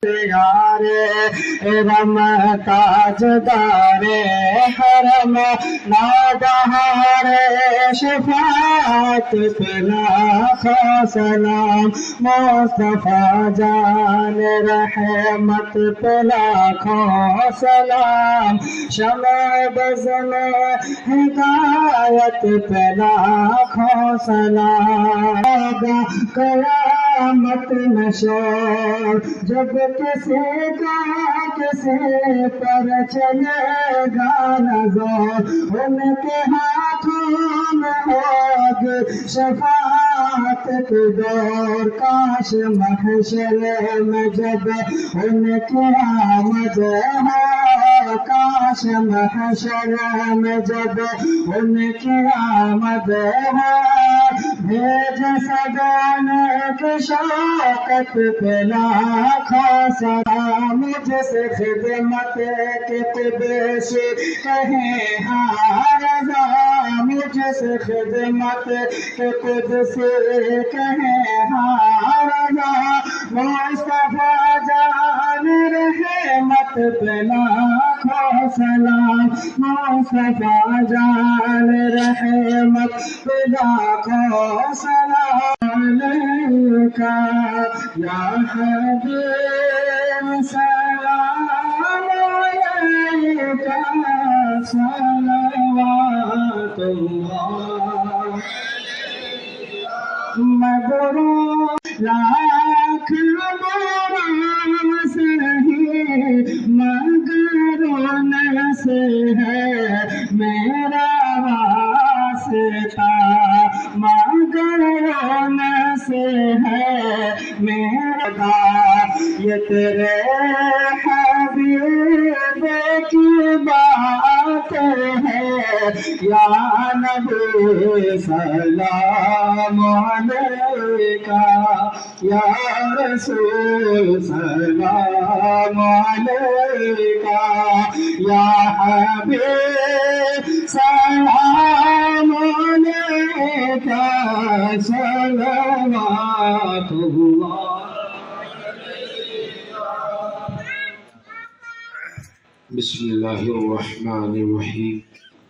यारे रम ताजदारे हरम नादहारे शफात पे लाखों सलाम मुस्तफा जान रहमत पे लाखों सलाम शमे बज़्म हिदायत पे लाखों सलाम कयामत में शोर जब किसी पर चलेगा नज़र उनके हाथों में होगी शफाअत की डोर काश महशर में जब उनकी आमद हो काश महशर में जब उनकी आमद हो भेज सदाने की शौकत पे लाखों सलाम मुझसे खिदमत के कुद्स कहें हारदा मुझसे खिदमत के कुद्स कहें हारदा मुस्तफा जान रहमत पे लाखों सलाम मुस्तफा जान रहमत पे लाखों सलाम अलैका या हबीब सलाम अलैका सलवातुल्लाह मबरूर लाख मबरूर सही मगर रोने से है मेरा वास्ता मगर रोने से है मेरा ये तेरे हबीब की बात है या नबी सलाम अलैका या रसूल सलाम अलैका या हबीब सलाम अलैका सलवातुल्लाह बिस्मिल्लाहिर्रहमानिर्रहीम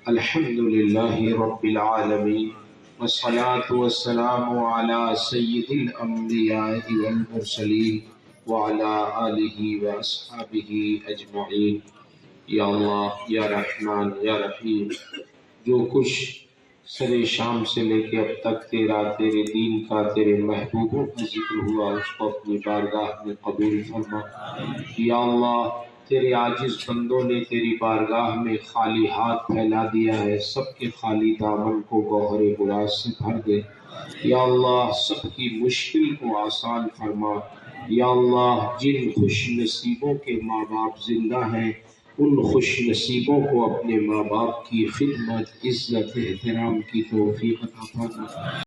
अल्हम्दुलिल्लाहि रब्बिल आलमीन वस्सलातु वस्सलामु अला सय्यिदिल अंबिया'i वल मुरसलीन व अला आलिहि व अस्हाबिहि अजमईन। या अल्लाह या रहमान या रहीम, जो कुछ सरे शाम से लेके अब तक तेरे दीन का, तेरे महबूबों का जिक्र हुआ, उसको अपनी बारगाह में कबूल फरमा। या अल्लाह, तेरे आजिज बंदों ने तेरी बारगाह में खाली हाथ फैला दिया है, सबके खाली दामन को गौहरे गुलास से भर दे। या अल्लाह, सबकी मुश्किल को आसान फरमा। या अल्लाह, जिन खुश नसीबों के माँ बाप जिंदा हैं, उन खुश नसीबों को अपने माँ बाप की खिदमत, इज्जत, एहतराम की तौफीक अता फरमा।